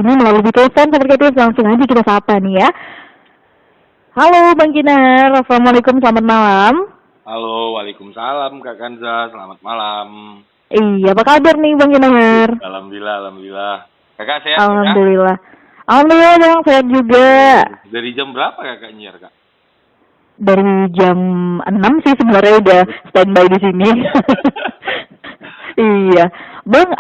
ini melalui telepon seperti itu. Langsung aja kita sapa nih ya. Halo Bang Kinar, Assalamualaikum, selamat malam. Halo, waalaikumsalam Kak Kanza, selamat malam. Iya, apa kabar nih Bang Kinar? Alhamdulillah. Kakak sehat Alhamdulillah. Alhamdulillah Bang, sehat juga. Dari jam berapa Kakak nyiar Kak? Dari jam 6 sih sebenarnya udah standby di sini. Iya. Bang,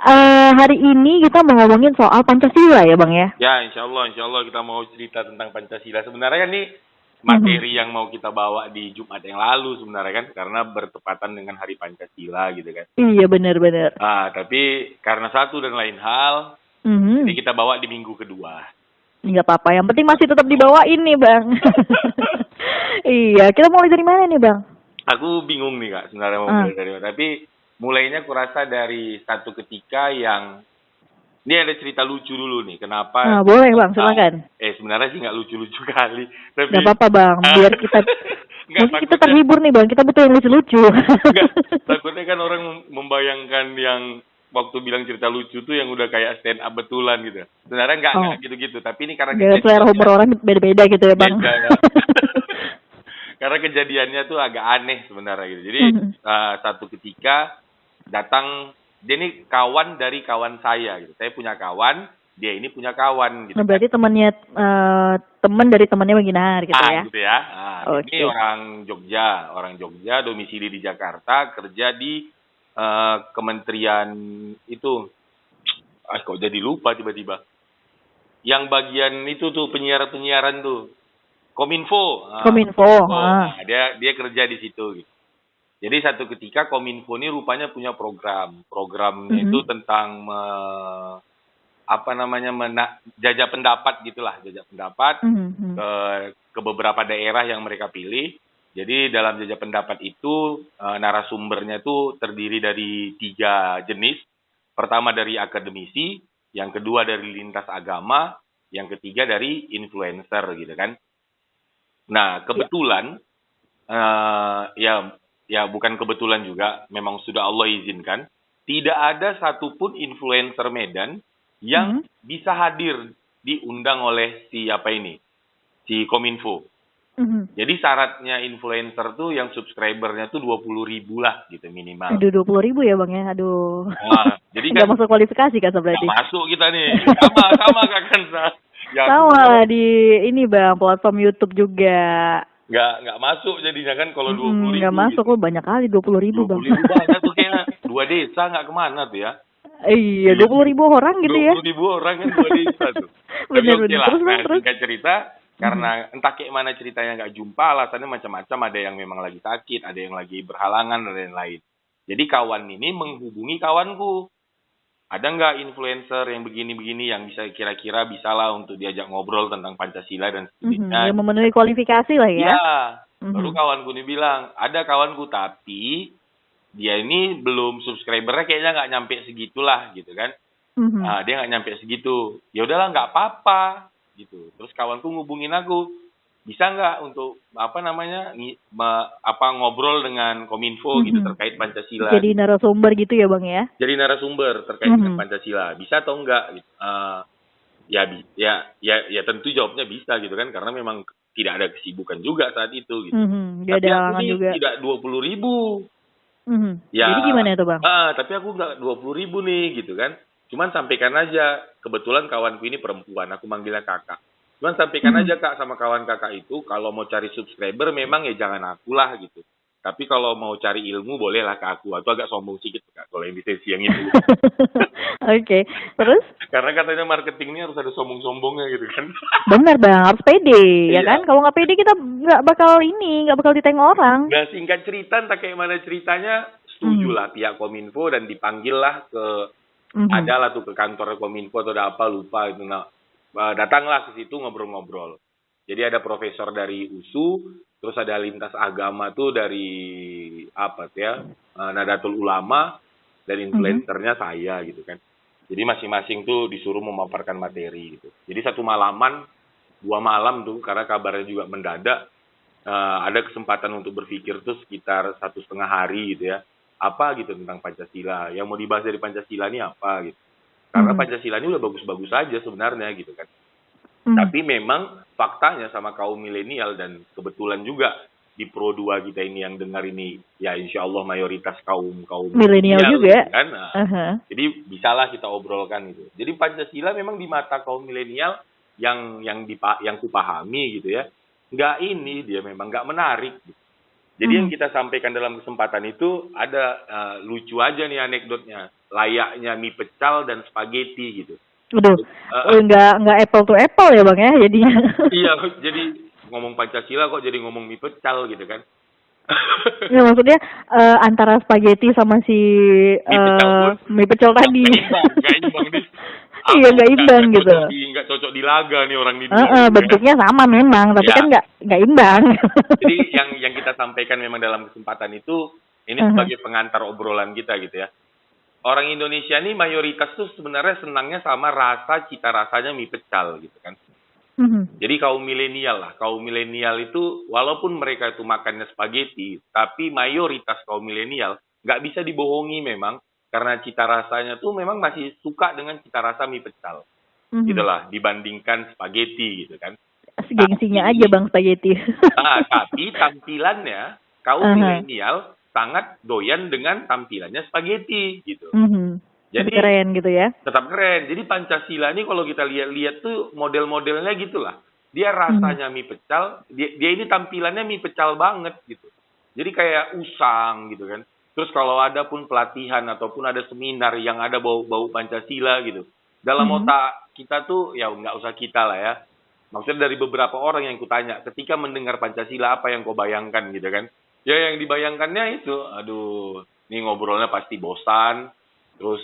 hari ini kita mau ngomongin soal Pancasila ya Bang ya? Ya, insya Allah kita mau cerita tentang Pancasila. Sebenarnya nih materi yang mau kita bawa di Jumat yang lalu sebenarnya kan, karena bertepatan dengan Hari Pancasila gitu kan. Iya, benar-benar. Tapi karena satu dan lain hal, jadi kita bawa di minggu kedua. Nggak apa-apa, yang penting masih tetap dibawain nih Bang. Iya, kita mulai dari mana nih Bang? Aku bingung nih Kak, sebenarnya mau mulai dari mana. Tapi mulainya kurasa dari satu ketika yang ini ada cerita lucu dulu nih. Kenapa? Boleh Bang, silakan. Sebenarnya sih nggak lucu-lucu kali. Tapi nggak apa-apa Bang, biar kita mungkin kita terhibur nih Bang. Kita butuh yang lucu-lucu. Takutnya kan orang membayangkan yang waktu bilang cerita lucu tuh yang udah kayak stand up betulan gitu. Sebenarnya nggak gitu-gitu. Tapi ini karena selera humor orang beda-beda gitu ya Bang. Beda, ya. Karena kejadiannya tuh agak aneh sebenarnya gitu. Jadi satu ketika datang, dia ini kawan dari kawan saya gitu. Saya punya kawan, dia ini punya kawan gitu. Berarti temannya teman dari temannya Bang Kinar gitu ya. Gitu ya. Ini orang Jogja, domisili di Jakarta, kerja di kementerian itu. Kok jadi lupa tiba-tiba. Yang bagian itu tuh penyiaran tuh. Kominfo. Dia kerja di situ gitu. Jadi satu ketika Kominfo ini rupanya punya programnya itu tentang jajak pendapat gitulah, ke beberapa daerah yang mereka pilih. Jadi dalam jajak pendapat itu narasumbernya itu terdiri dari 3 jenis. Pertama dari akademisi, yang kedua dari lintas agama, yang ketiga dari influencer gitu kan. Nah, kebetulan ya bukan kebetulan juga, memang sudah Allah izinkan, tidak ada satupun influencer Medan yang bisa hadir diundang oleh si Kominfo. Jadi syaratnya influencer tuh yang subscribernya tuh 20.000 lah gitu minimal. Aduh, 20.000 ya Bang ya, aduh. Jadi kan nggak masuk kualifikasi kan berarti. Nggak masuk kita nih, sama Kak Kansa. Ya, sama di ini Bang, platform YouTube juga. Nggak masuk jadinya kan kalau 20.000. Nggak masuk gitu. Banyak kali 20.000 Bang. 20.000 banget tuh kayak 2 desa nggak kemana tuh ya. Iya, 20.000 orang gitu ya. 20.000 orang kan 2 desa tuh. Bener. Terus singkat cerita, karena entah kayak mana ceritanya nggak jumpa, alasannya macam-macam. Ada yang memang lagi sakit, ada yang lagi berhalangan, dan lain-lain. Jadi kawan ini menghubungi kawanku. Ada nggak influencer yang begini-begini yang bisa kira-kira bisalah untuk diajak ngobrol tentang Pancasila dan sebagainya. Yang memenuhi kualifikasi lah ya. Iya. Baru kawanku ini bilang, ada kawanku tapi dia ini belum subscribernya kayaknya nggak nyampe segitulah gitu kan. Dia nggak nyampe segitu. Ya udahlah nggak apa-apa gitu. Terus kawanku ngubungin aku, bisa nggak untuk ngobrol dengan Kominfo gitu terkait Pancasila. Jadi narasumber gitu ya Bang ya? Jadi narasumber terkait dengan Pancasila, bisa atau enggak gitu. Ya tentu jawabnya bisa gitu kan, karena memang tidak ada kesibukan juga saat itu gitu. Tapi aku nih juga tidak 20.000. Ya, jadi gimana itu Bang? Tapi aku nggak 20.000 nih gitu kan. Cuman sampaikan aja, kebetulan kawanku ini perempuan, aku manggilnya kakak. Cuman sampaikan aja Kak sama kawan kakak itu, kalau mau cari subscriber memang ya jangan akulah gitu. Tapi kalau mau cari ilmu bolehlah ke aku. Atau agak sombong sedikit Kak, kalau yang di sesi yang itu. Oke, terus? Karena katanya marketing ini harus ada sombong-sombongnya gitu kan. Benar Bang, harus pede ya kan. Kalau nggak pede kita nggak bakal ditengok orang. Nah singkat cerita, entah kayak mana ceritanya, setujulah pihak Kominfo dan dipanggil lah ke, adalah tuh ke kantor Kominfo atau ada apa lupa itu. Nah, datanglah ke situ ngobrol-ngobrol. Jadi ada profesor dari USU, terus ada lintas agama tuh dari Nadatul Ulama, dan influencernya saya gitu kan. Jadi masing-masing tuh disuruh memaparkan materi gitu. Jadi 1 malaman, 2 malam tuh, karena kabarnya juga mendadak, ada kesempatan untuk berpikir tuh sekitar 1,5 hari gitu ya. Apa gitu tentang Pancasila. Yang mau dibahas dari Pancasila ini apa gitu. Karena Pancasila ini udah bagus-bagus aja sebenarnya gitu kan. Tapi memang faktanya sama kaum milenial dan kebetulan juga di Pro 2 kita ini yang dengar ini ya insya Allah mayoritas kaum milenial juga gitu kan. Nah, jadi bisalah kita obrolkan itu. Jadi Pancasila memang di mata kaum milenial yang kupahami gitu ya, dia memang nggak menarik. Gitu. Jadi yang kita sampaikan dalam kesempatan itu ada lucu aja nih anekdotnya, layaknya mie pecal dan spaghetti gitu. Udah, nggak apple to apple ya bang ya jadinya. Iya, jadi ngomong Pancasila kok jadi ngomong mie pecal gitu kan. Ya maksudnya antara spaghetti sama si mie pecel tadi. Nggak imbang nih. Iya nggak imbang gitu. Nggak cocok di laga nih orang di bentuknya sama memang, tapi kan nggak imbang. Jadi yang kita sampaikan memang dalam kesempatan itu ini sebagai pengantar obrolan kita gitu ya. Orang Indonesia ini mayoritas tuh sebenarnya senangnya sama cita rasanya mie pecal gitu kan. Jadi kaum milenial itu walaupun mereka itu makannya spaghetti, tapi mayoritas kaum milenial nggak bisa dibohongi memang karena cita rasanya tuh memang masih suka dengan cita rasa mie pecal, gitulah dibandingkan spaghetti gitu kan. Gengsinya aja bang spaghetti. Tapi tampilannya kaum milenial sangat doyan dengan tampilannya spaghetti gitu. Jadi keren gitu ya. Tetap keren. Jadi Pancasila ini kalau kita lihat tuh model-modelnya gitulah. Dia rasanya mie pecal, dia ini tampilannya mie pecal banget gitu. Jadi kayak usang gitu kan. Terus kalau ada pun pelatihan ataupun ada seminar yang ada bau-bau Pancasila gitu. Dalam otak kita tuh ya nggak usah kita lah ya. Maksudnya dari beberapa orang yang kutanya ketika mendengar Pancasila apa yang kau bayangkan gitu kan. Ya yang dibayangkannya itu, aduh, ini ngobrolnya pasti bosan, terus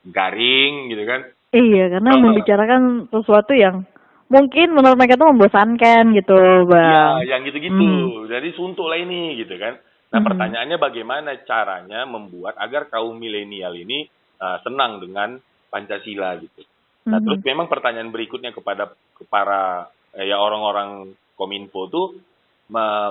garing gitu kan. Iya, karena membicarakan sesuatu yang mungkin menurut mereka itu membosankan gitu, bang. Iya, yang gitu-gitu. Jadi suntuk lah ini gitu kan. Nah pertanyaannya bagaimana caranya membuat agar kaum milenial ini senang dengan Pancasila gitu. Nah terus memang pertanyaan berikutnya kepada para orang-orang Kominfo tuh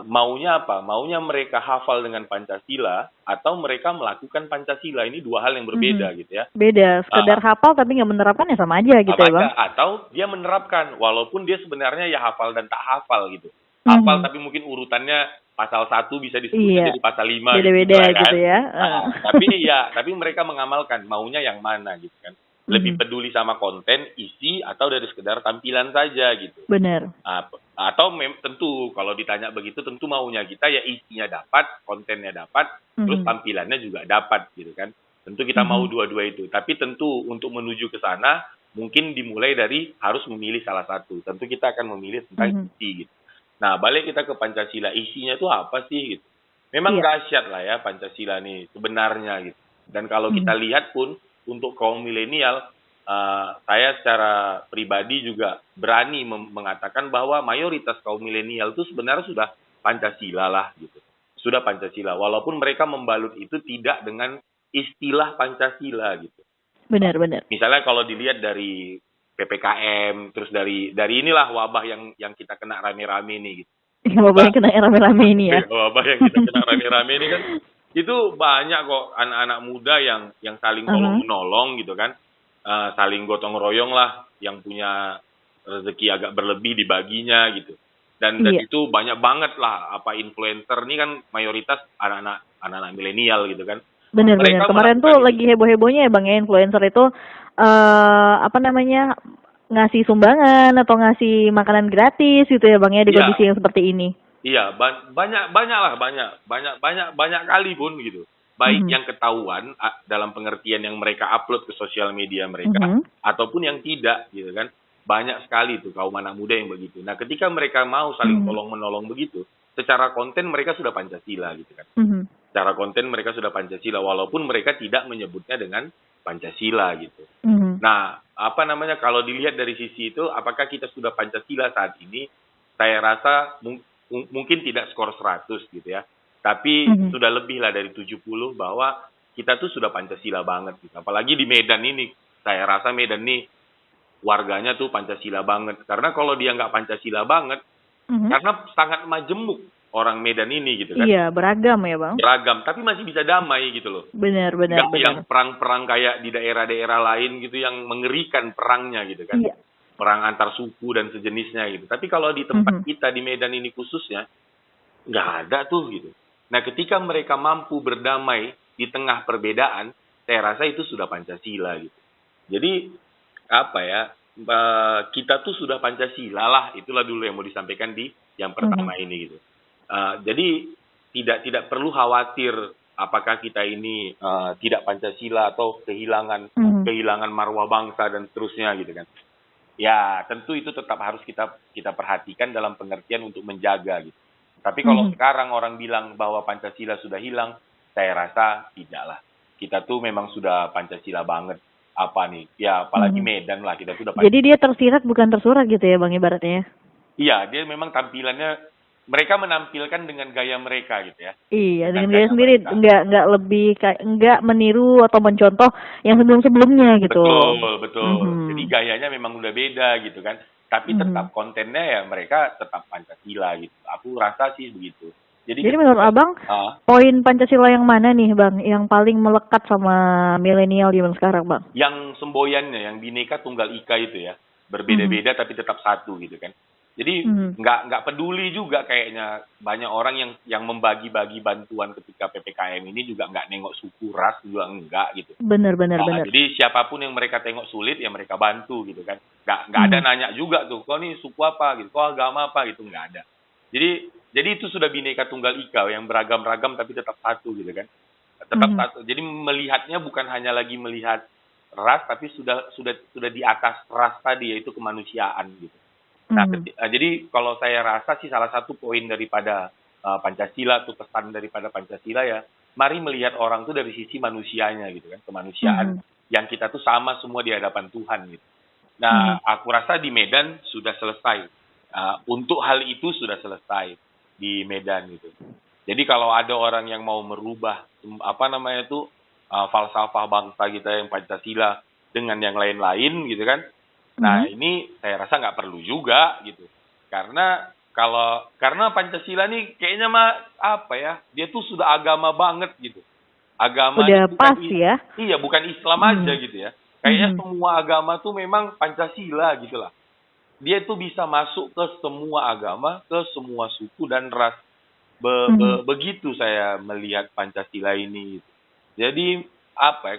maunya apa? Maunya mereka hafal dengan Pancasila atau mereka melakukan Pancasila. Ini dua hal yang berbeda gitu ya. Beda, sekedar hafal tapi nggak menerapkan ya sama aja gitu ya bang. Atau dia menerapkan walaupun dia sebenarnya ya hafal dan tak hafal gitu. Hafal tapi mungkin urutannya pasal 1 bisa disebutnya jadi pasal 5 beda-beda gitu ya. Tapi mereka mengamalkan maunya yang mana gitu kan. Lebih peduli sama konten, isi, atau dari sekedar tampilan saja gitu. Benar. Atau tentu kalau ditanya begitu tentu maunya kita ya isinya dapat, kontennya dapat, terus tampilannya juga dapat gitu kan. Tentu kita mau dua-dua itu. Tapi tentu untuk menuju ke sana mungkin dimulai dari harus memilih salah satu. Tentu kita akan memilih tentang isi gitu. Nah balik kita ke Pancasila, isinya itu apa sih gitu. Memang dahsyat lah ya Pancasila nih sebenarnya gitu. Dan kalau kita lihat pun untuk kaum milenial, saya secara pribadi juga berani mengatakan bahwa mayoritas kaum milenial itu sebenarnya sudah Pancasila lah gitu. Sudah Pancasila, walaupun mereka membalut itu tidak dengan istilah Pancasila gitu. Benar. Misalnya kalau dilihat dari PPKM, terus dari inilah wabah yang kita kena rame-rame ini gitu. Wabah yang kena rame-rame ini ya. Wabah yang kita kena rame-rame ini kan. Itu banyak kok anak-anak muda yang saling tolong-menolong gitu kan. Saling gotong royong lah, yang punya rezeki agak berlebih dibaginya gitu. Dan itu banyak banget lah influencer ini kan mayoritas anak-anak milenial gitu kan. Benar. Kemarin tuh lagi heboh-hebohnya ya Bang ya, influencer itu ngasih sumbangan atau ngasih makanan gratis gitu ya Bang ya di kondisi yang seperti ini. Iya, banyak kali pun gitu. Baik yang ketahuan dalam pengertian yang mereka upload ke sosial media mereka ataupun yang tidak gitu kan. Banyak sekali tuh kaum anak muda yang begitu. Nah, ketika mereka mau saling tolong-menolong begitu, secara konten mereka sudah Pancasila gitu kan. Secara konten mereka sudah Pancasila walaupun mereka tidak menyebutnya dengan Pancasila gitu. Nah, kalau dilihat dari sisi itu apakah kita sudah Pancasila saat ini? Saya rasa mungkin tidak skor 100 gitu ya. Tapi sudah lebih lah dari 70 bahwa kita tuh sudah Pancasila banget gitu. Apalagi di Medan ini. Saya rasa Medan ini warganya tuh Pancasila banget. Karena kalau dia nggak Pancasila banget, karena sangat majemuk orang Medan ini gitu kan. Iya, beragam ya Bang. Beragam, tapi masih bisa damai gitu loh. Benar. Nggak yang perang-perang kayak di daerah-daerah lain gitu yang mengerikan perangnya gitu kan. Iya. Perang antar suku dan sejenisnya gitu. Tapi kalau di tempat kita di Medan ini khususnya, nggak ada tuh gitu. Nah, ketika mereka mampu berdamai di tengah perbedaan, saya rasa itu sudah Pancasila gitu. Jadi, apa ya, kita tuh sudah Pancasila lah, itulah dulu yang mau disampaikan di yang pertama ini gitu. Jadi, tidak perlu khawatir apakah kita ini tidak Pancasila atau kehilangan marwah bangsa dan seterusnya gitu kan. Ya, tentu itu tetap harus kita perhatikan dalam pengertian untuk menjaga gitu. Tapi kalau sekarang orang bilang bahwa Pancasila sudah hilang, saya rasa tidaklah. Kita tuh memang sudah Pancasila banget. Apa nih? Ya, apalagi Medan lah, kita sudah Pancasila. Jadi dia tersirat bukan tersurat gitu ya Bang ibaratnya? Iya, dia memang tampilannya, mereka menampilkan dengan gaya mereka gitu ya. Iya, dengan gaya sendiri, nggak lebih nggak meniru atau mencontoh yang sebelumnya gitu. Betul. Jadi gayanya memang udah beda gitu kan. Tapi tetap kontennya ya mereka tetap Pancasila gitu. Aku rasa sih begitu. Jadi menurut Abang, poin Pancasila yang mana nih Bang, yang paling melekat sama milenial zaman sekarang Bang? Yang semboyannya, yang Bhinneka Tunggal Ika itu ya. Berbeda-beda tapi tetap satu gitu kan. Jadi nggak peduli juga kayaknya banyak orang yang membagi-bagi bantuan ketika PPKM ini juga nggak nengok suku ras juga enggak gitu. Benar. Jadi siapapun yang mereka tengok sulit ya mereka bantu gitu kan. Nggak ada nanya juga tuh, kok nih suku apa gitu, kok agama apa gitu, nggak ada. Jadi itu sudah Bhinneka Tunggal Ika yang beragam-ragam tapi tetap satu gitu kan. Tetap satu. Jadi melihatnya bukan hanya lagi melihat ras tapi sudah di atas ras tadi yaitu kemanusiaan gitu. Nah, jadi kalau saya rasa sih salah satu poin daripada Pancasila tuh pesan daripada Pancasila ya, mari melihat orang tuh dari sisi manusianya gitu kan, kemanusiaan yang kita tuh sama semua di hadapan Tuhan gitu. Nah, aku rasa di Medan sudah selesai. Untuk hal itu sudah selesai di Medan gitu. Jadi kalau ada orang yang mau merubah falsafah bangsa kita yang Pancasila dengan yang lain-lain gitu kan. Nah, ini saya rasa nggak perlu juga gitu. Karena Pancasila nih kayaknya dia tuh sudah agama banget gitu. Agama udah pas ya. Iya, bukan Islam aja gitu ya. Kayaknya semua agama tuh memang Pancasila gitu lah. Dia tuh bisa masuk ke semua agama, ke semua suku dan ras. Begitu saya melihat Pancasila ini gitu. Jadi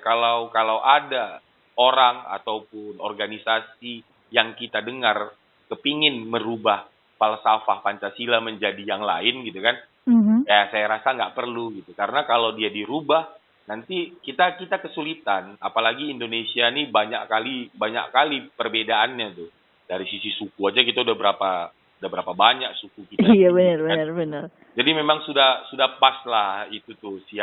kalau ada orang ataupun organisasi yang kita dengar kepingin merubah falsafah Pancasila menjadi yang lain gitu kan, ya saya rasa nggak perlu gitu. Karena kalau dia dirubah, nanti kita kesulitan. Apalagi Indonesia nih banyak kali perbedaannya tuh. Dari sisi suku aja kita udah berapa banyak suku kita. Iya benar. Jadi memang sudah pas lah itu tuh si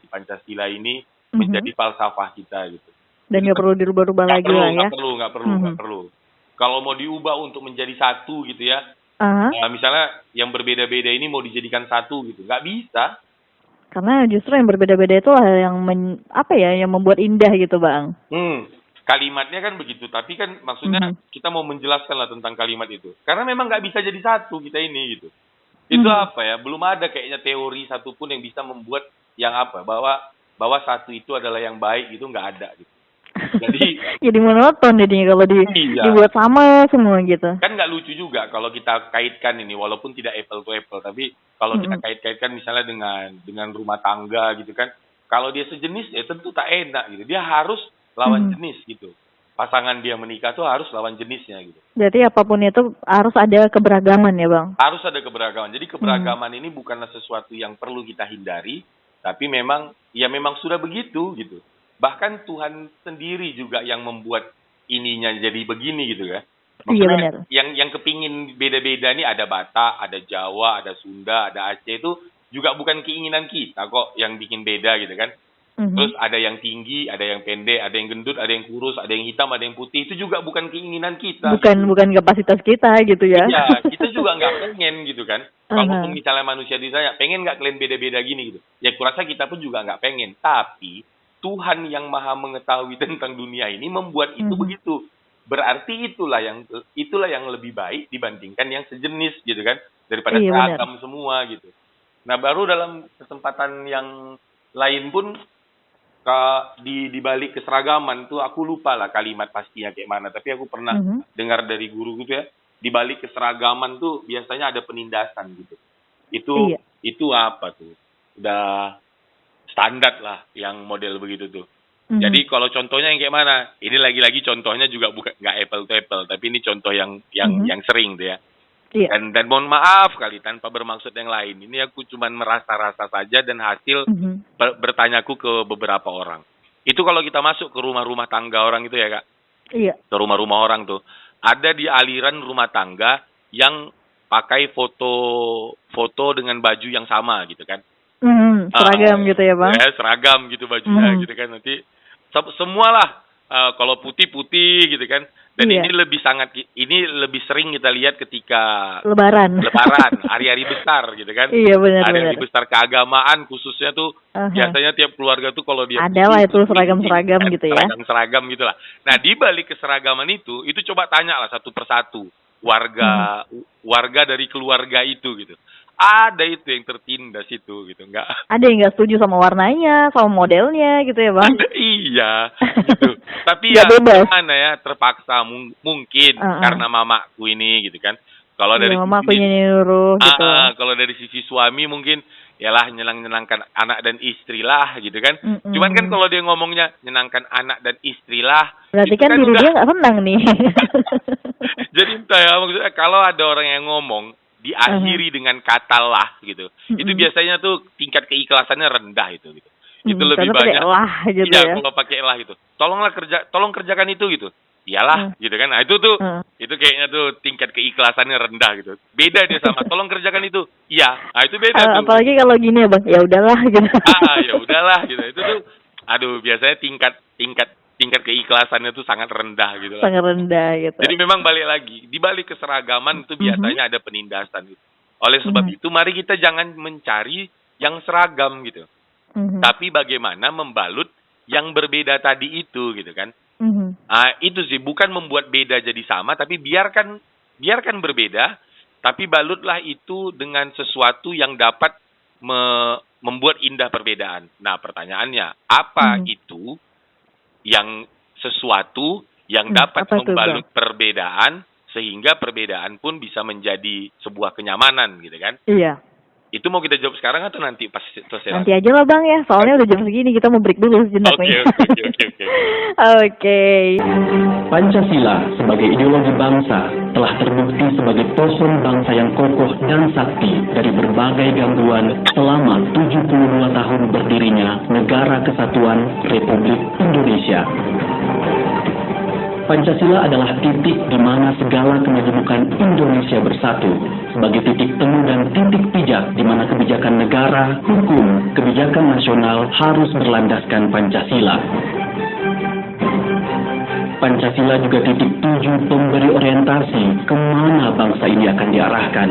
Pancasila ini menjadi falsafah kita gitu. Dan nggak perlu dirubah-rubah lagi lah ya. Nggak perlu. Kalau mau diubah untuk menjadi satu gitu ya, misalnya yang berbeda-beda ini mau dijadikan satu gitu, nggak bisa. Karena justru yang berbeda-beda itulah yang yang membuat indah gitu Bang. Kalimatnya kan begitu, tapi kan maksudnya kita mau menjelaskan lah tentang kalimat itu. Karena memang nggak bisa jadi satu kita ini gitu. Itu belum ada kayaknya teori satupun yang bisa membuat yang bahwa satu itu adalah yang baik itu nggak ada gitu. Jadi monoton jadinya kalau dibuat sama semua gitu. Kan nggak lucu juga kalau kita kaitkan ini walaupun tidak apple to apple, tapi kalau kita kaitkan misalnya dengan rumah tangga gitu kan, kalau dia sejenis ya tentu tak enak gitu. Dia harus lawan jenis gitu. Pasangan dia menikah tuh harus lawan jenisnya gitu. Berarti apapun itu harus ada keberagaman ya Bang? Harus ada keberagaman. Jadi keberagaman ini bukanlah sesuatu yang perlu kita hindari, tapi memang sudah begitu gitu. Bahkan Tuhan sendiri juga yang membuat ininya jadi begini gitu ya. Maksudnya yang kepingin beda-beda ini ada Batak, ada Jawa, ada Sunda, ada Aceh itu juga bukan keinginan kita kok yang bikin beda gitu kan. Terus ada yang tinggi, ada yang pendek, ada yang gendut, ada yang kurus, ada yang hitam, ada yang putih. Itu juga bukan keinginan kita. Bukan kapasitas kita gitu ya. Iya, kita juga nggak pengen gitu kan. Kalaupun misalnya manusia ditanya, pengen nggak kalian beda-beda gini gitu. Ya kurasa kita pun juga nggak pengen. Tapi Tuhan yang maha mengetahui tentang dunia ini membuat itu begitu. berarti itulah yang lebih baik dibandingkan yang sejenis gitu kan, daripada Iya benar. seragam semua gitu. Nah, baru dalam kesempatan yang lain pun di balik keseragaman tuh aku lupa lah kalimat pastinya kayak mana, tapi aku pernah dengar dari guru gitu ya, di balik keseragaman tuh biasanya ada penindasan gitu. Iya. Itu apa tuh? Udah standar lah yang model begitu tuh. Jadi kalau contohnya yang kayak mana? Ini lagi-lagi contohnya juga bukan nggak apple to apple, tapi ini contoh yang sering tuh ya. Iya. Dan mohon maaf kali tanpa bermaksud yang lain. Ini aku cuman merasa-rasa saja dan hasil bertanyaku ke beberapa orang. Itu kalau kita masuk ke rumah-rumah tangga orang itu ya Kak. Iya. Ke rumah-rumah orang tuh. Ada di aliran rumah tangga yang pakai foto dengan baju yang sama gitu kan. Seragam gitu ya Bang? Ya, seragam gitu bajunya gitu kan. Nanti semualah kalau putih-putih gitu kan. Dan ini lebih sering kita lihat ketika Lebaran, hari-hari besar gitu kan. Iya benar. Hari-hari besar keagamaan khususnya tuh biasanya tiap keluarga tuh kalau dia ada lah itu seragam-seragam gitu ya. Seragam gitu lah. Nah, di balik keseragaman itu coba tanya lah satu persatu warga dari keluarga itu gitu. Ada itu yang tertindas itu gitu, enggak? Ada yang nggak setuju sama warnanya, sama modelnya gitu ya Bang? Iya, gitu. Tapi ya gimana ya, terpaksa mungkin karena mamaku ini gitu kan. Kalau dari mamaku nyuruh gitu. Kalau dari sisi suami mungkin yalah nyenangkan anak dan istri lah gitu kan. Cuman kan kalau dia ngomongnya nyenangkan anak dan istri lah, berarti kan diri dia nggak senang nih. Jadi entah ya, maksudnya kalau ada orang yang ngomong diakhiri dengan kata lah gitu, itu biasanya tuh tingkat keikhlasannya rendah itu gitu. Itu lebih banyak lah gitu ya. Kalau pakai lah gitu. Tolong kerjakan itu gitu. Iyalah gitu kan. Nah, itu kayaknya tuh tingkat keikhlasannya rendah gitu. Beda dia sama tolong kerjakan itu. Iya. Nah, itu beda tuh. Apalagi kalau gini ya Bang, ya udahlah gitu. Ya udahlah gitu. Itu tuh biasanya tingkat keikhlasannya tuh sangat rendah gitu. Sangat rendah gitu. Jadi memang balik lagi, di balik keseragaman itu biasanya ada penindasan gitu. Oleh sebab itu mari kita jangan mencari yang seragam gitu. Tapi bagaimana membalut yang berbeda tadi itu gitu kan. Itu sih bukan membuat beda jadi sama, tapi biarkan berbeda, tapi balutlah itu dengan sesuatu yang dapat membuat indah perbedaan. Nah, pertanyaannya, apa itu yang sesuatu yang dapat membalut perbedaan sehingga perbedaan pun bisa menjadi sebuah kenyamanan gitu kan? Iya. Itu mau kita jawab sekarang atau nanti pas selesai? Nanti aja lah Bang ya, soalnya udah jam segini, kita mau break dulu sejenak nih. Oke. Pancasila sebagai ideologi bangsa telah terbukti sebagai pohon bangsa yang kokoh dan sakti dari berbagai gangguan selama 72 tahun berdirinya Negara Kesatuan Republik Indonesia. Pancasila adalah titik di mana segala kemanjukan Indonesia bersatu sebagai titik temu dan titik pijak di mana kebijakan negara, hukum, kebijakan nasional harus berlandaskan Pancasila. Pancasila juga titik tuju pemberi orientasi kemana bangsa ini akan diarahkan.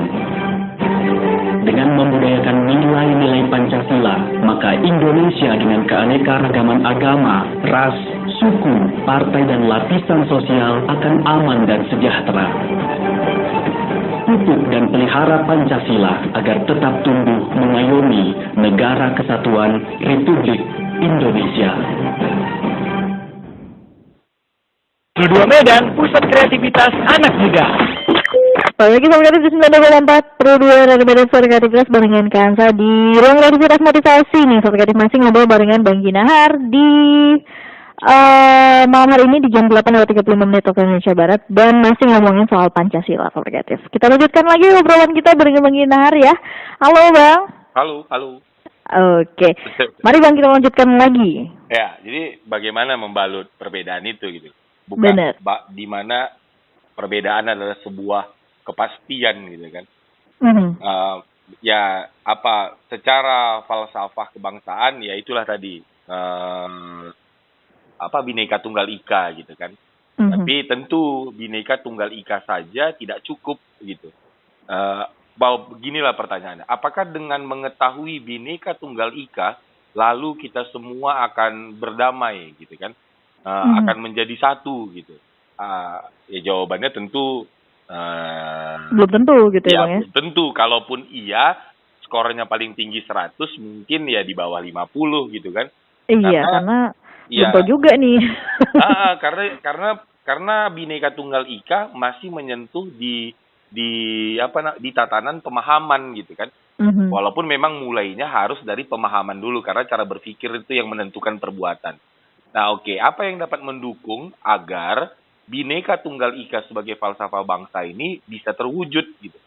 Dengan membudayakan nilai-nilai Pancasila, maka Indonesia dengan keanekaragaman agama, ras, suku, partai dan lapisan sosial akan aman dan sejahtera. Pupuk dan pelihara Pancasila agar tetap tumbuh mengayomi Negara Kesatuan Republik Indonesia. Kedua Medan, pusat kreativitas anak muda. Balik lagi sama kita di 924 Pro 2 dari Medan Suara Kreativitas barengan Kansa di ruang kreativitas motivasi nih. Sobat kreatif masing ngobrol barengan Bang Ginahar di malam hari ini di jam 8:35 waktu Indonesia Barat dan masih ngomongin soal Pancasila, Sobat kreatif. Kita lanjutkan lagi obrolan kita barengan Bang Ginahar ya. Halo Bang. Halo. Oke. Mari Bang kita lanjutkan lagi. Ya, jadi bagaimana membalut perbedaan itu gitu. Bukan di mana perbedaan adalah sebuah kepastian gitu kan. Secara falsafah kebangsaan ya itulah tadi Bhinneka Tunggal Ika gitu kan. Tapi tentu Bhinneka Tunggal Ika saja tidak cukup gitu. Beginilah pertanyaannya, apakah dengan mengetahui Bhinneka Tunggal Ika lalu kita semua akan berdamai gitu kan? Akan menjadi satu gitu. Ya jawabannya tentu Belum tentu gitu ya, ya Bang ya? belum tentu. Kalaupun iya, skornya paling tinggi 100, mungkin ya di bawah 50 gitu kan. Iya, Karena karena belum ya tahu juga nih. karena Bhinneka Tunggal Ika masih menyentuh di tatanan pemahaman gitu kan. Mhm. Walaupun memang mulainya harus dari pemahaman dulu karena cara berpikir itu yang menentukan perbuatan. Nah, oke, apa yang dapat mendukung agar Bhinneka Tunggal Ika sebagai falsafah bangsa ini bisa terwujud gitu?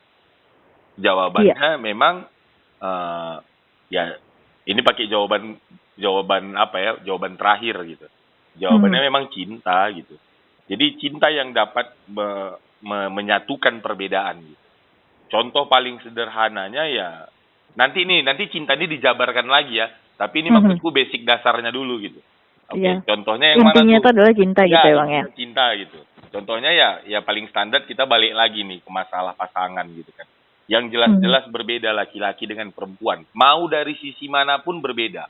Iya. Jawabannya memang ya ini pakai jawaban apa ya? Jawaban terakhir gitu. Jawabannya memang cinta gitu. Jadi cinta yang dapat menyatukan perbedaan gitu. Contoh paling sederhananya ya nanti cinta ini dijabarkan lagi ya. Tapi ini maksudku basic dasarnya dulu gitu. Oke, Iya. contohnya yang mana Intinya itu tuh? adalah cinta gitu ya, Bang ya? Intinya cinta gitu. Contohnya ya paling standar kita balik lagi nih ke masalah pasangan gitu kan. Yang jelas-jelas berbeda laki-laki dengan perempuan. Mau dari sisi manapun berbeda.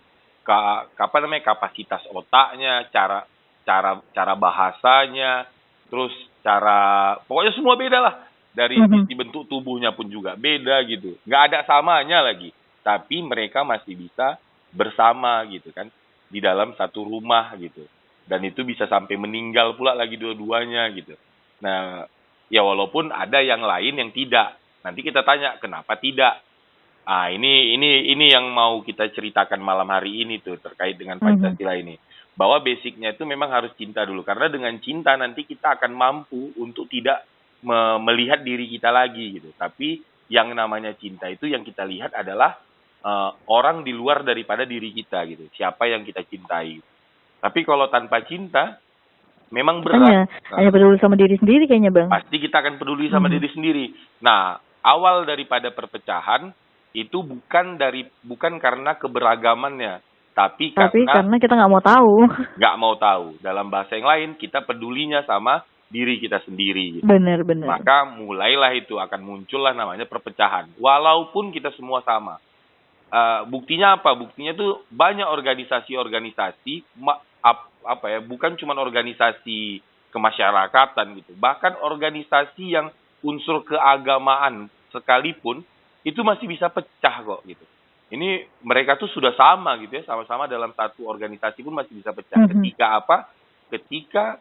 Kapasitas otaknya, cara bahasanya, terus pokoknya semua beda lah. Dari sisi bentuk tubuhnya pun juga beda gitu. Nggak ada samanya lagi. Tapi mereka masih bisa bersama gitu kan. Di dalam satu rumah gitu. Dan itu bisa sampai meninggal pula lagi dua-duanya gitu. Nah, ya walaupun ada yang lain yang tidak. Nanti kita tanya kenapa tidak. Ini yang mau kita ceritakan malam hari ini tuh terkait dengan Pancasila ini. Bahwa basicnya itu memang harus cinta dulu. Karena dengan cinta nanti kita akan mampu untuk tidak melihat diri kita lagi gitu. Tapi yang namanya cinta itu yang kita lihat adalah orang di luar daripada diri kita gitu. Siapa yang kita cintai. Tapi kalau tanpa cinta, memang berat. Hanya peduli sama diri sendiri kayaknya, Bang. Pasti kita akan peduli sama diri sendiri. Nah, awal daripada perpecahan itu bukan karena keberagamannya, tapi karena kita nggak mau tahu. Nggak mau tahu. Dalam bahasa yang lain, kita pedulinya sama diri kita sendiri. Gitu. Benar. Maka mulailah itu akan muncullah namanya perpecahan. Walaupun kita semua sama. Buktinya apa? Buktinya tuh banyak organisasi-organisasi bukan cuma organisasi kemasyarakatan gitu. Bahkan organisasi yang unsur keagamaan sekalipun itu masih bisa pecah kok gitu. Ini mereka tuh sudah sama gitu ya, sama-sama dalam satu organisasi pun masih bisa pecah. Ketika apa? Ketika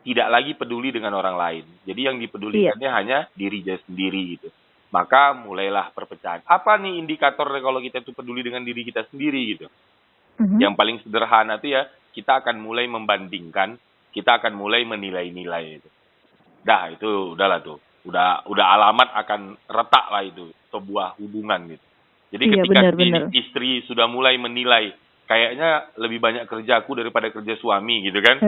tidak lagi peduli dengan orang lain. Jadi yang dipedulikannya hanya diri dia sendiri gitu. Maka mulailah perpecahan. Apa nih indikatornya kalau kita tuh peduli dengan diri kita sendiri gitu? Yang paling sederhana tuh ya, kita akan mulai membandingkan, kita akan mulai menilai-nilai itu. Dah itu udahlah tuh. Udah alamat akan retak lah itu sebuah hubungan gitu. Jadi ketika istri sudah mulai menilai, kayaknya lebih banyak kerjaku daripada kerja suami gitu kan.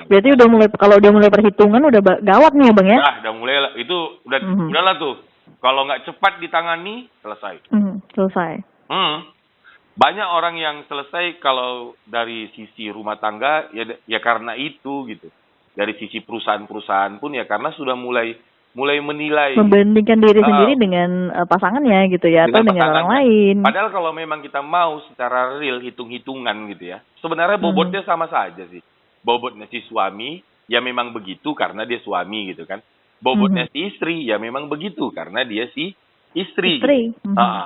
Berarti kalau udah mulai perhitungan udah gawat nih ya, Bang ya? Udah mulai itu udahlah tuh. Kalau nggak cepat ditangani, selesai. Selesai. Banyak orang yang selesai kalau dari sisi rumah tangga ya karena itu gitu. Dari sisi perusahaan-perusahaan pun ya karena sudah mulai menilai. Membandingkan diri sendiri dengan pasangannya gitu ya, atau dengan orang lain. Padahal kalau memang kita mau secara real hitung-hitungan gitu ya, sebenarnya bobotnya sama saja sih. Bobotnya si suami ya memang begitu karena dia suami gitu kan. Bobotnya si istri ya memang begitu karena dia si istri. Gitu.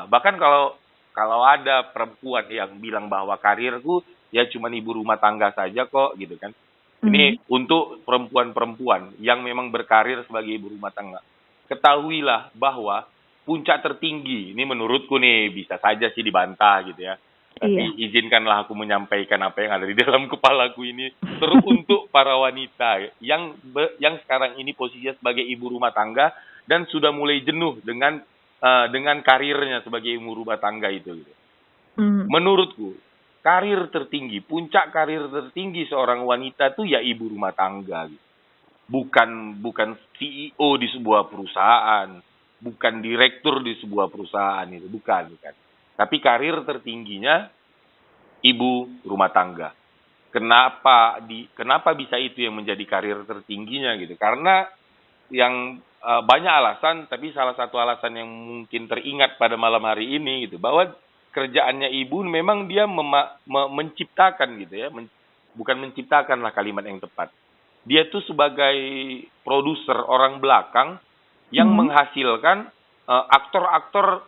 Bahkan kalau ada perempuan yang bilang bahwa karirku ya cuma ibu rumah tangga saja kok gitu kan. Ini untuk perempuan-perempuan yang memang berkarir sebagai ibu rumah tangga. Ketahuilah bahwa puncak tertinggi, ini menurutku nih bisa saja sih dibantah gitu ya. Tapi izinkanlah aku menyampaikan apa yang ada di dalam kepalaku ini untuk para wanita yang sekarang ini posisinya sebagai ibu rumah tangga dan sudah mulai jenuh dengan karirnya sebagai ibu rumah tangga itu. Gitu. Menurutku puncak karir tertinggi seorang wanita tuh ya ibu rumah tangga. Gitu. Bukan CEO di sebuah perusahaan, bukan direktur di sebuah perusahaan itu, bukan. Tapi karir tertingginya ibu rumah tangga. Kenapa bisa itu yang menjadi karir tertingginya gitu? Karena yang banyak alasan, tapi salah satu alasan yang mungkin teringat pada malam hari ini gitu, bahwa kerjaannya ibu memang dia menciptakan gitu ya, bukan menciptakanlah kalimat yang tepat. dia tuh sebagai produser orang belakang yang menghasilkan aktor-aktor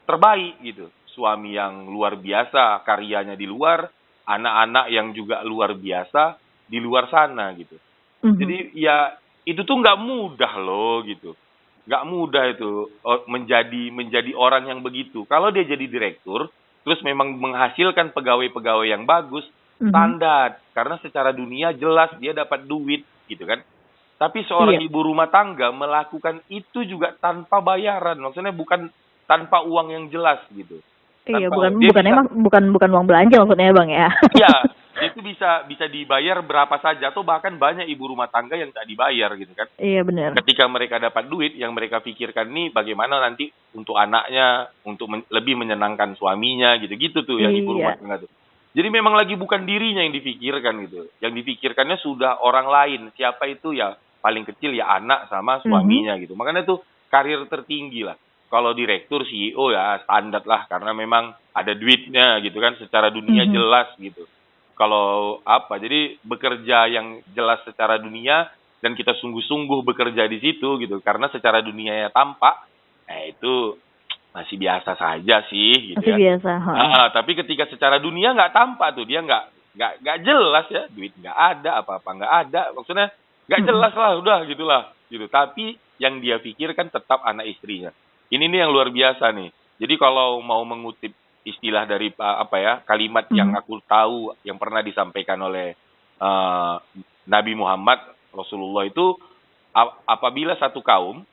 terbaik gitu. Suami yang luar biasa, karyanya di luar, anak-anak yang juga luar biasa di luar sana gitu. Jadi ya itu tuh nggak mudah loh gitu. Nggak mudah itu menjadi orang yang begitu. Kalau dia jadi direktur, terus memang menghasilkan pegawai-pegawai yang bagus, standar. Karena secara dunia jelas dia dapat duit gitu kan. Tapi seorang ibu rumah tangga melakukan itu juga tanpa bayaran. Maksudnya bukan tanpa uang yang jelas gitu. Iya, Tanpa- bukan dia bukan bisa- emang bukan uang belanja maksudnya Bang ya. Iya, itu bisa dibayar berapa saja atau bahkan banyak ibu rumah tangga yang tak dibayar gitu kan. Iya benar. Ketika mereka dapat duit, yang mereka pikirkan nih bagaimana nanti untuk anaknya, untuk lebih menyenangkan suaminya gitu-gitu tuh yang ibu Iya. rumah tangga tuh. Jadi memang lagi bukan dirinya yang dipikirkan gitu. Yang dipikirkannya sudah orang lain. Siapa itu ya paling kecil ya anak sama suaminya gitu. Makanya tuh karir tertinggi lah. Kalau direktur CEO ya standar lah karena memang ada duitnya gitu kan secara dunia jelas gitu. Kalau apa? Jadi bekerja yang jelas secara dunia dan kita sungguh-sungguh bekerja di situ gitu karena secara dunianya tampak itu masih biasa saja sih gitu Masih ya. biasa. Tapi ketika secara dunia nggak tampak tuh dia nggak jelas ya, duit nggak ada, apa-apa nggak ada, maksudnya nggak jelas lah, udah gitulah gitu. Tapi yang dia pikirkan tetap anak istrinya. Ini nih yang luar biasa nih. Jadi kalau mau mengutip istilah dari kalimat yang aku tahu yang pernah disampaikan oleh Nabi Muhammad Rasulullah itu apabila satu kaum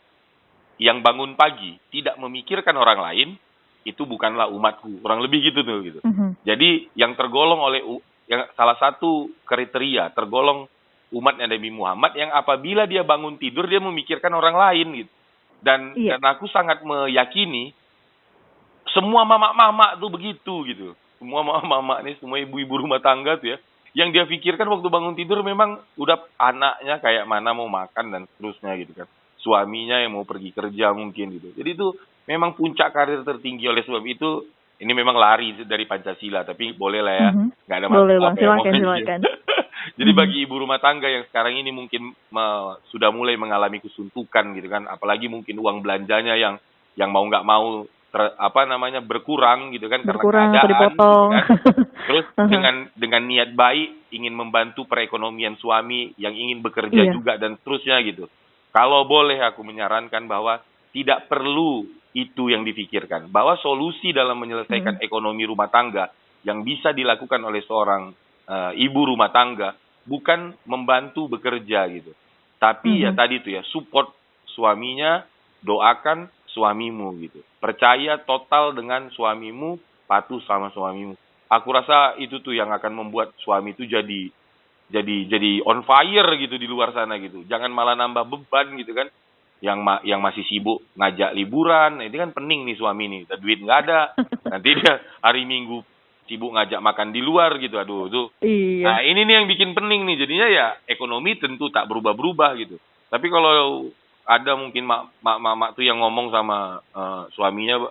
yang bangun pagi tidak memikirkan orang lain, itu bukanlah umatku. Kurang lebih gitu tuh gitu. Jadi yang tergolong oleh yang salah satu kriteria tergolong umatnya Nabi Muhammad yang apabila dia bangun tidur dia memikirkan orang lain gitu. Dan aku sangat meyakini semua mama-mama tuh begitu gitu. Semua mama-mama nih, semua ibu-ibu rumah tangga tuh ya, yang dia pikirkan waktu bangun tidur memang udah anaknya kayak mana mau makan dan seterusnya gitu kan. Suaminya yang mau pergi kerja mungkin gitu. Jadi itu memang puncak karir tertinggi. Oleh sebab itu ini memang lari dari Pancasila, tapi boleh lah ya, nggak ada masalah. Boleh Bang, apa yang mau silakan. Jadi bagi ibu rumah tangga yang sekarang ini mungkin sudah mulai mengalami kesuntukan gitu kan, apalagi mungkin uang belanjanya yang mau nggak mau berkurang gitu kan Berkurang karena atau dipotong. gitu kan. Terus dengan niat baik ingin membantu perekonomian suami yang ingin bekerja juga dan seterusnya gitu. Kalau boleh aku menyarankan bahwa tidak perlu itu yang dipikirkan. Bahwa solusi dalam menyelesaikan ekonomi rumah tangga yang bisa dilakukan oleh seorang ibu rumah tangga bukan membantu bekerja gitu. Tapi ya tadi itu ya, support suaminya, doakan suamimu gitu. Percaya total dengan suamimu, patuh sama suamimu. Aku rasa itu tuh yang akan membuat suami itu jadi on fire gitu di luar sana gitu. Jangan malah nambah beban gitu kan. Yang masih sibuk ngajak liburan, itu kan pening nih suami nih. Duit nggak ada. Nanti dia hari Minggu sibuk ngajak makan di luar gitu. Aduh tuh. Iya. Nah, ini nih yang bikin pening nih. Jadinya ya ekonomi tentu tak berubah-berubah gitu. Tapi kalau ada mungkin mak tuh yang ngomong sama suaminya,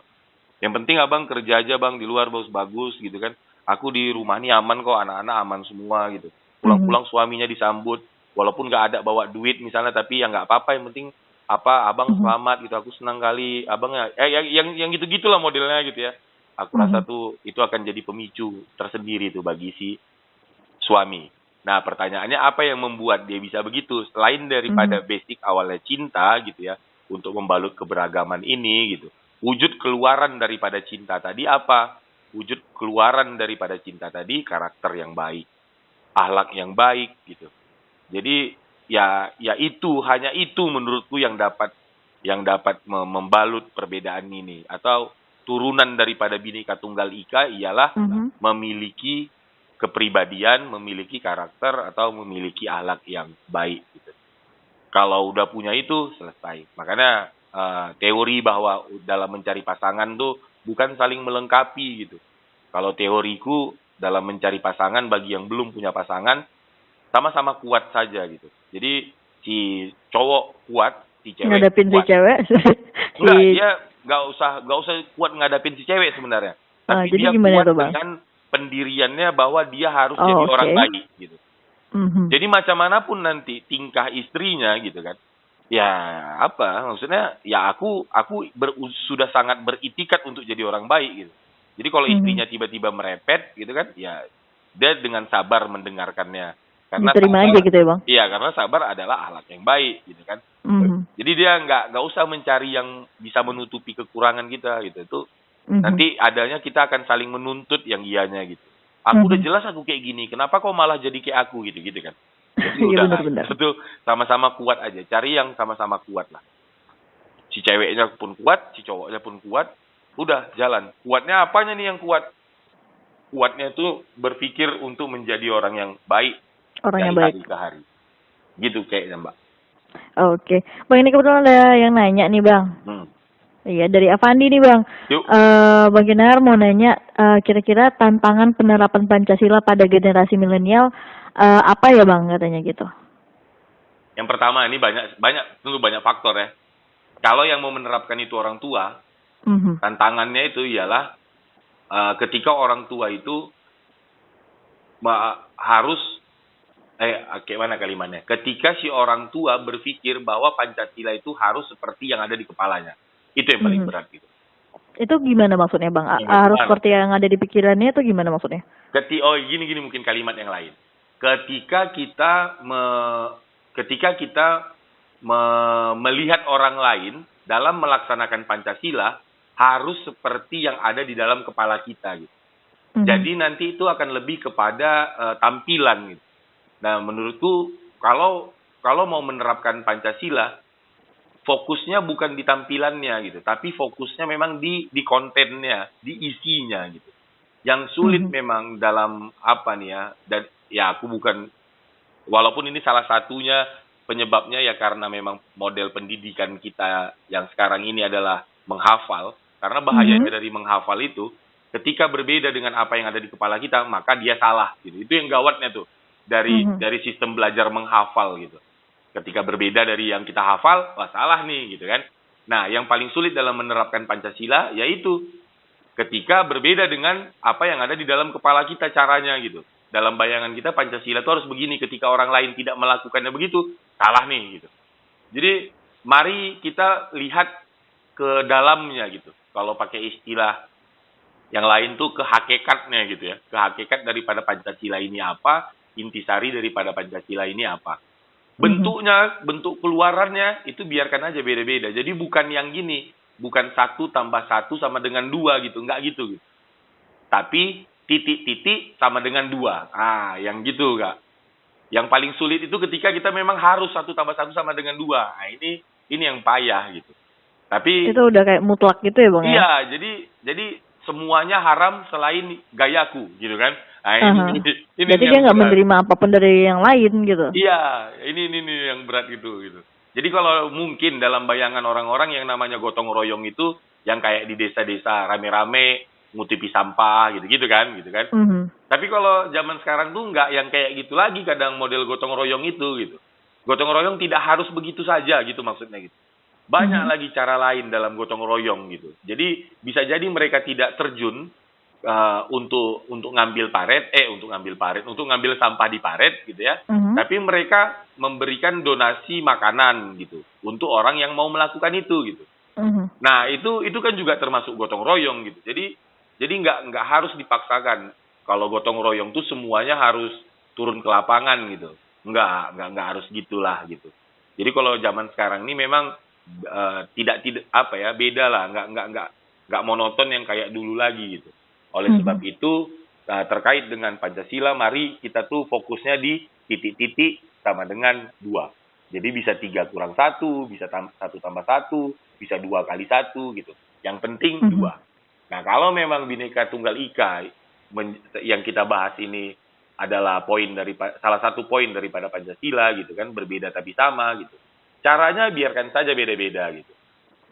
yang penting abang kerja aja bang di luar bagus gitu kan. Aku di rumah nih aman kok, anak-anak aman semua gitu. Pulang-pulang suaminya disambut, walaupun nggak ada bawa duit misalnya, tapi ya nggak apa-apa, yang penting abang selamat gitu, aku senang kali abang yang gitu-gitulah modelnya gitu ya. Aku rasa tuh itu akan jadi pemicu tersendiri tuh bagi si suami. Nah pertanyaannya apa yang membuat dia bisa begitu selain daripada basic awalnya cinta gitu ya, untuk membalut keberagaman ini gitu. Wujud keluaran daripada cinta tadi apa? Wujud keluaran daripada cinta tadi karakter yang baik, akhlak yang baik gitu. Jadi ya itu, hanya itu menurutku yang dapat membalut perbedaan ini. Atau turunan daripada Bhinneka Tunggal Ika ialah memiliki kepribadian, memiliki karakter atau memiliki akhlak yang baik gitu. Kalau udah punya itu selesai. Makanya teori bahwa dalam mencari pasangan tuh bukan saling melengkapi gitu. Kalau teoriku dalam mencari pasangan bagi yang belum punya pasangan, sama-sama kuat saja gitu. Jadi si cowok kuat, si cewek ngadapin kuat. si cewek. Enggak, dia nggak usah kuat ngadapin si cewek sebenarnya. Tapi jadi dia gimana kuat tuh, Bang? dengan pendiriannya bahwa dia harus jadi orang baik gitu. Mhm. Jadi macam manapun nanti tingkah istrinya gitu kan. Ya apa maksudnya ya aku sudah sangat beritikat untuk jadi orang baik gitu. Jadi kalau istrinya tiba-tiba merepet gitu kan ya dia dengan sabar mendengarkannya. Karena Diterima aja sabar, gitu ya Bang? iya karena sabar adalah akhlak yang baik gitu kan. Mhm. Jadi dia nggak usah mencari yang bisa menutupi kekurangan kita gitu. Itu Mhm. nanti adanya kita akan saling menuntut yang ianya gitu. Aku udah Mhm. jelas aku kayak gini, kenapa kau malah jadi kayak aku gitu kan. Jadi Iya udah benar-benar. itu sama-sama kuat aja. Cari yang sama-sama kuat lah. Si ceweknya pun kuat, si cowoknya pun kuat. Udah jalan. Kuatnya apanya nih yang kuat? Kuatnya itu berpikir untuk menjadi orang yang baik Orang yang dari baik. hari ke hari. Gitu kayaknya Mbak. Oke. Bang ini kebetulan ada yang nanya nih Bang. Iya dari Avandi nih Bang. Yuk. Bang Ginahar mau nanya kira-kira tantangan penerapan Pancasila pada generasi milenial apa ya Bang katanya gitu. Yang pertama ini tentu banyak faktor ya. Kalau yang mau menerapkan itu orang tua, Mhm. tantangannya itu ialah ketika orang tua itu harus kayak mana kalimatnya? Ketika si orang tua berpikir bahwa Pancasila itu harus seperti yang ada di kepalanya. Itu yang paling berat gitu. Itu gimana maksudnya Bang? Harus seperti yang ada di pikirannya itu gimana maksudnya? Gini mungkin kalimat yang lain. Ketika kita melihat orang lain dalam melaksanakan Pancasila harus seperti yang ada di dalam kepala kita gitu. Jadi nanti itu akan lebih kepada tampilan gitu. Nah, menurutku kalau mau menerapkan Pancasila fokusnya bukan di tampilannya gitu, tapi fokusnya memang di kontennya, di isinya gitu. Yang sulit memang dalam apa nih ya, dan ya aku bukan, walaupun ini salah satunya penyebabnya ya karena memang model pendidikan kita yang sekarang ini adalah menghafal, karena bahayanya dari menghafal itu, ketika berbeda dengan apa yang ada di kepala kita, maka dia salah gitu. Itu yang gawatnya tuh dari sistem belajar menghafal gitu. Ketika berbeda dari yang kita hafal, wah salah nih gitu kan. Nah, yang paling sulit dalam menerapkan Pancasila yaitu ketika berbeda dengan apa yang ada di dalam kepala kita caranya gitu. Dalam bayangan kita Pancasila itu harus begini, ketika orang lain tidak melakukannya begitu, salah nih gitu. Jadi mari kita lihat ke dalamnya gitu. Kalau pakai istilah yang lain tuh ke hakikatnya gitu ya. Ke hakikat daripada Pancasila ini apa, intisari daripada Pancasila ini apa. Bentuknya, bentuk keluarannya itu biarkan aja beda-beda. Jadi bukan yang gini, bukan 1 tambah 1 sama dengan 2 gitu, enggak gitu. Tapi titik-titik sama dengan 2. Yang gitu enggak. Yang paling sulit itu ketika kita memang harus 1 tambah 1 sama dengan 2. Nah, ini yang payah gitu. Tapi itu udah kayak mutlak gitu ya Bang ya? Iya, jadi semuanya haram selain gayaku gitu kan. Nah, ini berarti dia nggak menerima apapun dari yang lain gitu. Iya, ini yang berat gitu. Jadi kalau mungkin dalam bayangan orang-orang yang namanya gotong royong itu yang kayak di desa-desa rame-rame ngutipi sampah gitu kan. Tapi kalau zaman sekarang tuh nggak yang kayak gitu lagi, kadang model gotong royong itu gitu. Gotong royong tidak harus begitu saja gitu maksudnya gitu. Banyak lagi cara lain dalam gotong royong gitu. Jadi bisa jadi mereka tidak terjun untuk ngambil sampah di paret gitu ya. Tapi mereka memberikan donasi makanan gitu untuk orang yang mau melakukan itu gitu. Nah, itu kan juga termasuk gotong royong gitu. Jadi nggak harus dipaksakan. Kalau gotong royong tuh semuanya harus turun ke lapangan gitu. Nggak harus gitulah gitu. Jadi kalau zaman sekarang ini memang tidak apa ya, beda lah, nggak monoton yang kayak dulu lagi gitu. Oleh sebab itu terkait dengan Pancasila, mari kita tuh fokusnya di titik-titik sama dengan 2. Jadi bisa 3 kurang 1, bisa 1 tambah 1, bisa 2 kali 1 gitu. Yang penting 2. Nah, kalau memang Bhinneka Tunggal Ika yang kita bahas ini adalah salah satu poin daripada Pancasila gitu kan, berbeda tapi sama gitu. Caranya biarkan saja beda-beda gitu.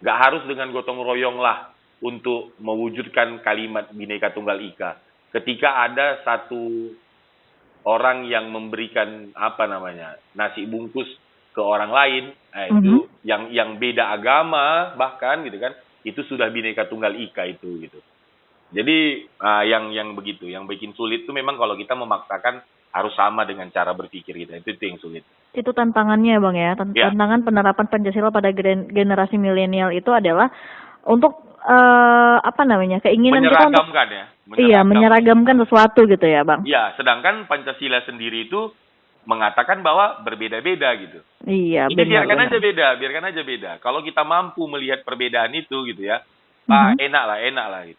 Nggak harus dengan gotong royong lah untuk mewujudkan kalimat Bhinneka Tunggal Ika. Ketika ada satu orang yang memberikan nasi bungkus ke orang lain, itu yang beda agama bahkan gitu kan, itu sudah Bhinneka Tunggal Ika itu gitu. Jadi yang begitu, yang bikin sulit itu memang kalau kita memaksakan harus sama dengan cara berpikir kita. Itu yang sulit. Itu tantangannya Bang ya. Ya. Tantangan penerapan Pancasila pada generasi milenial itu adalah untuk keinginan kita untuk Menyeragamkan ya. menyeragamkan sesuatu gitu ya Bang. Iya, sedangkan Pancasila sendiri itu mengatakan bahwa berbeda-beda gitu. Iya, Ini biarkan aja beda. Kalau kita mampu melihat perbedaan itu gitu ya, enak lah gitu.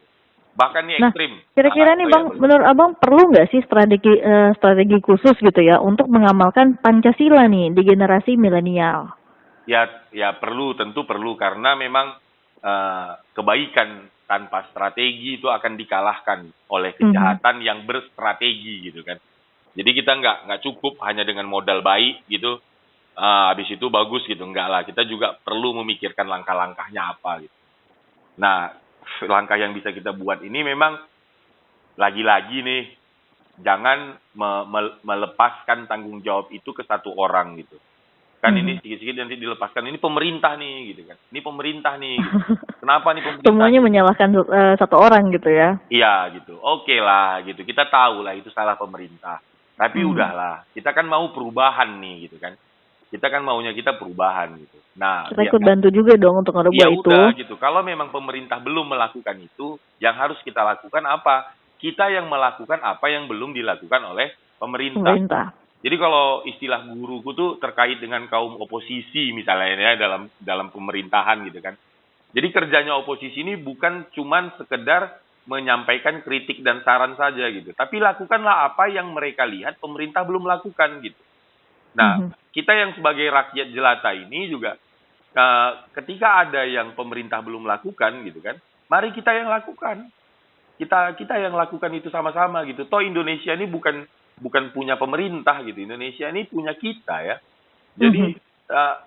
Bahkan ini ekstrim. Kira-kira nih Bang, menurut Abang perlu nggak sih strategi khusus gitu ya untuk mengamalkan Pancasila nih di generasi milenial? Ya tentu perlu karena memang kebaikan tanpa strategi itu akan dikalahkan oleh kejahatan yang berstrategi gitu kan. Jadi kita nggak cukup hanya dengan modal baik gitu, habis itu bagus gitu, enggak lah. Kita juga perlu memikirkan langkah-langkahnya apa gitu. Nah, langkah yang bisa kita buat ini memang lagi-lagi nih, jangan melepaskan tanggung jawab itu ke satu orang gitu. Kan ini sedikit-sedikit nanti dilepaskan, ini pemerintah nih gitu kan. Ini pemerintah nih. Gitu. Kenapa nih pemerintah? Semuanya menyalahkan satu orang gitu ya. Iya gitu. Oke lah gitu. Kita tahu lah itu salah pemerintah. Tapi udahlah, kita kan mau perubahan nih gitu kan. Kita kan maunya kita perubahan gitu. Nah, kita ikut bantu juga dong untuk ngerubah ya itu. Udah gitu. Kalau memang pemerintah belum melakukan itu, yang harus kita lakukan apa? Kita yang melakukan apa yang belum dilakukan oleh pemerintah. Jadi kalau istilah guruku tuh terkait dengan kaum oposisi misalnya ya dalam pemerintahan gitu kan. Jadi kerjanya oposisi ini bukan cuman sekedar menyampaikan kritik dan saran saja gitu. Tapi lakukanlah apa yang mereka lihat pemerintah belum lakukan gitu. Nah, kita yang sebagai rakyat jelata ini juga ketika ada yang pemerintah belum lakukan gitu kan, mari kita yang lakukan. Kita yang lakukan itu sama-sama gitu. Toh Indonesia ini bukan punya pemerintah gitu. Indonesia ini punya kita ya. Jadi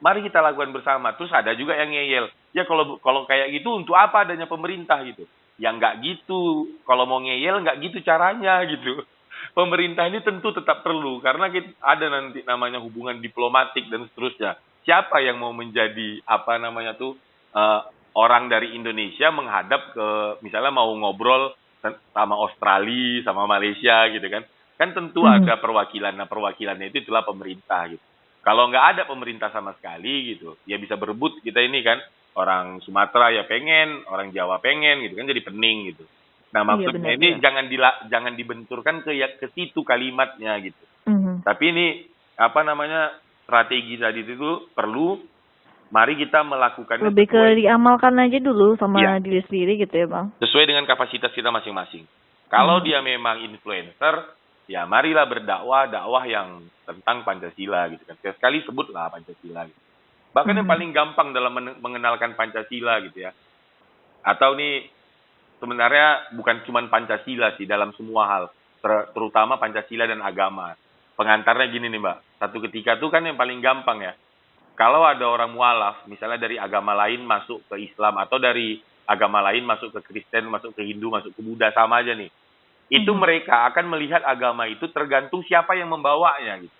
mari kita lakukan bersama. Terus ada juga yang ngeyel. Ya kalau kayak gitu untuk apa adanya pemerintah gitu. Ya nggak gitu. Kalau mau ngeyel nggak gitu caranya gitu. Pemerintah ini tentu tetap perlu. Karena ada nanti namanya hubungan diplomatik dan seterusnya. Siapa yang mau menjadi orang dari Indonesia menghadap ke misalnya mau ngobrol sama Australia, sama Malaysia gitu kan. Kan tentu ada perwakilan. Nah perwakilannya itulah pemerintah gitu. Kalau nggak ada pemerintah sama sekali gitu. Ya bisa berebut kita ini kan. Orang Sumatera ya pengen, orang Jawa pengen gitu kan jadi pening gitu. Nah maksudnya ini jangan dibenturkan ke situ kalimatnya gitu. Tapi ini strategi tadi itu perlu. Mari kita melakukan lebih ke diamalkan aja dulu sama diri sendiri gitu ya Bang. Sesuai dengan kapasitas kita masing-masing. Kalau dia memang influencer, ya marilah dakwah yang tentang Pancasila gitu kan. Sekali sebutlah Pancasila gitu. Bahkan yang paling gampang dalam mengenalkan Pancasila gitu ya. Atau nih sebenarnya bukan cuma Pancasila sih dalam semua hal, terutama Pancasila dan agama. Pengantarnya gini nih Mbak, satu ketika tuh kan yang paling gampang ya. Kalau ada orang mualaf, misalnya dari agama lain masuk ke Islam atau dari agama lain masuk ke Kristen, masuk ke Hindu, masuk ke Buddha, sama aja nih. Itu mereka akan melihat agama itu tergantung siapa yang membawanya gitu.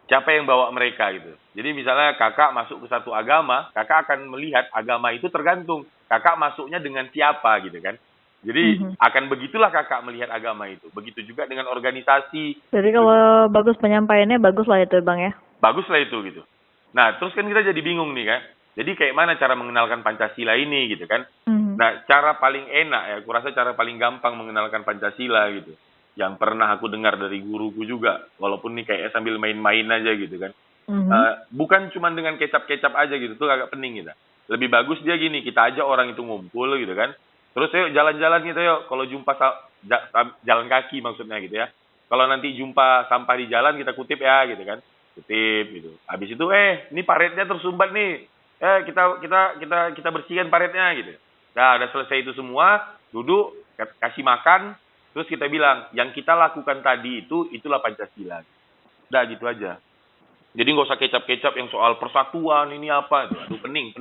Siapa yang bawa mereka gitu. Jadi misalnya kakak masuk ke satu agama, kakak akan melihat agama itu tergantung. Kakak masuknya dengan siapa gitu kan. Jadi akan begitulah kakak melihat agama itu. Begitu juga dengan organisasi. Jadi kalau bagus penyampaiannya, bagus lah itu Bang ya. Bagus lah itu gitu. Nah terus kan kita jadi bingung nih kan. Jadi kayak mana cara mengenalkan Pancasila ini gitu kan. Nah cara paling enak ya, aku rasa cara paling gampang mengenalkan Pancasila gitu. Yang pernah aku dengar dari guruku juga. Walaupun nih kayak sambil main-main aja gitu kan. Bukan cuma dengan kecap-kecap aja gitu. Itu agak pening gitu. Lebih bagus dia gini, kita aja orang itu ngumpul gitu kan. Terus yuk jalan-jalan gitu yuk. Kalau jumpa jalan kaki maksudnya gitu ya. Kalau nanti jumpa sampah di jalan kita kutip ya gitu kan. Kutip gitu. Habis itu ini paretnya tersumbat nih. Kita bersihkan paretnya gitu. Nah, udah selesai itu semua, duduk, kasih makan, terus kita bilang, yang kita lakukan tadi itulah Pancasila. Udah gitu aja. Jadi nggak usah kecap-kecap yang soal persatuan ini apa. Aduh, pening.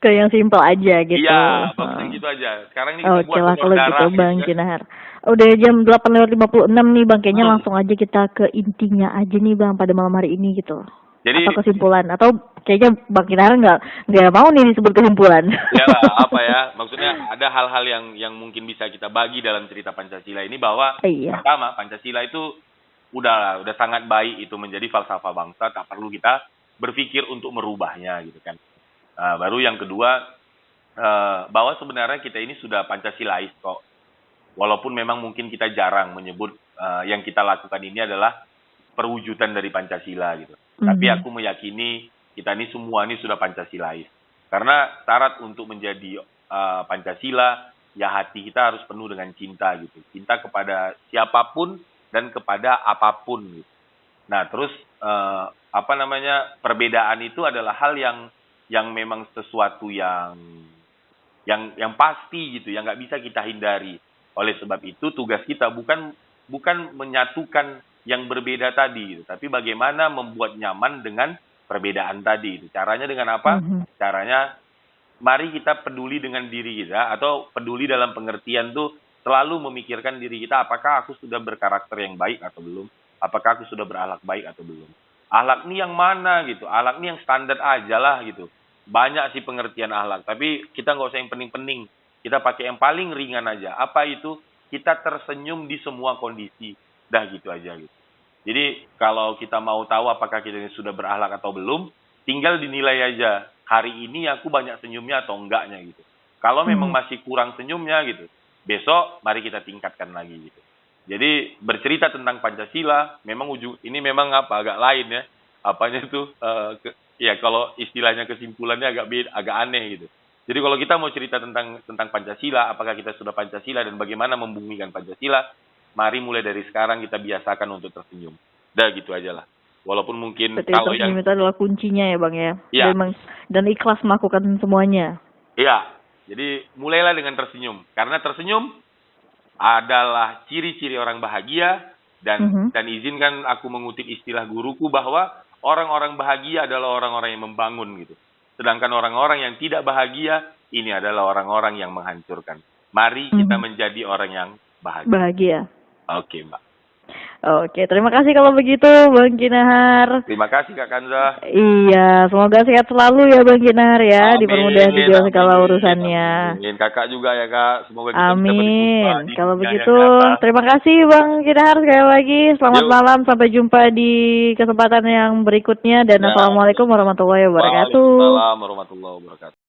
Kayak yang simpel aja gitu. Iya, bagusnya gitu aja. Sekarang ini kita buat lah kalau gitu Bang gitu, Kinahar. Udah jam 8:56 nih Bang, kayaknya langsung aja kita ke intinya aja nih Bang pada malam hari ini gitu. Jadi, atau kesimpulan, atau kayaknya Bang Kinahar nggak mau nih disebut kesimpulan. Ya lah, apa ya, maksudnya ada hal-hal yang mungkin bisa kita bagi dalam cerita Pancasila ini bahwa pertama Pancasila itu udah sangat baik itu menjadi falsafah bangsa, tak perlu kita berpikir untuk merubahnya gitu kan. Baru yang kedua, bahwa sebenarnya kita ini sudah Pancasilais kok. Walaupun memang mungkin kita jarang menyebut yang kita lakukan ini adalah perwujudan dari Pancasila gitu. Tapi aku meyakini kita ini semua ini sudah Pancasilais. Karena syarat untuk menjadi Pancasila, ya hati kita harus penuh dengan cinta gitu. Cinta kepada siapapun dan kepada apapun gitu. Nah, terus perbedaan itu adalah hal yang memang sesuatu yang pasti gitu, yang nggak bisa kita hindari. Oleh sebab itu tugas kita bukan menyatukan yang berbeda tadi gitu, tapi bagaimana membuat nyaman dengan perbedaan tadi itu. Caranya dengan apa? Caranya mari kita peduli dengan diri kita, atau peduli dalam pengertian tuh selalu memikirkan diri kita, apakah aku sudah berkarakter yang baik atau belum? Apakah aku sudah berakhlak baik atau belum? Akhlak ini yang mana gitu? Akhlak ini yang standar aja lah gitu. Banyak sih pengertian akhlak, tapi kita nggak usah yang pening-pening. Kita pakai yang paling ringan aja. Apa itu? Kita tersenyum di semua kondisi. Dah gitu aja gitu. Jadi kalau kita mau tahu apakah kita ini sudah berakhlak atau belum, tinggal dinilai aja. Hari ini aku banyak senyumnya atau enggaknya gitu. Kalau memang masih kurang senyumnya gitu, besok mari kita tingkatkan lagi gitu. Jadi bercerita tentang Pancasila memang ini memang agak lain ya. Apanya itu ya kalau istilahnya kesimpulannya agak aneh gitu. Jadi kalau kita mau cerita tentang Pancasila, apakah kita sudah Pancasila dan bagaimana membumikan Pancasila, mari mulai dari sekarang kita biasakan untuk tersenyum. Dah gitu aja lah. Walaupun mungkin berarti kalau tersenyum itu adalah kuncinya ya Bang ya. Ya. Dan ikhlas melakukan semuanya. Iya. Jadi mulailah dengan tersenyum. Karena tersenyum adalah ciri-ciri orang bahagia, dan izinkan aku mengutip istilah guruku bahwa orang-orang bahagia adalah orang-orang yang membangun gitu. Sedangkan orang-orang yang tidak bahagia, ini adalah orang-orang yang menghancurkan. Mari kita menjadi orang yang bahagia. Oke, Mbak. Oke, terima kasih kalau begitu Bang Kinahar. Terima kasih Kak Kanza. Iya, semoga sehat selalu ya Bang Kinahar ya, dipermudah di dalam segala urusannya. Amin. Kakak juga ya Kak, semoga kita Amin. bisa berjumpa. Kalau begitu, terima kasih Bang Kinahar sekali lagi. Selamat malam, sampai jumpa di kesempatan yang berikutnya, dan assalamualaikum warahmatullahi wabarakatuh. Waalaikumsalam warahmatullahi wabarakatuh.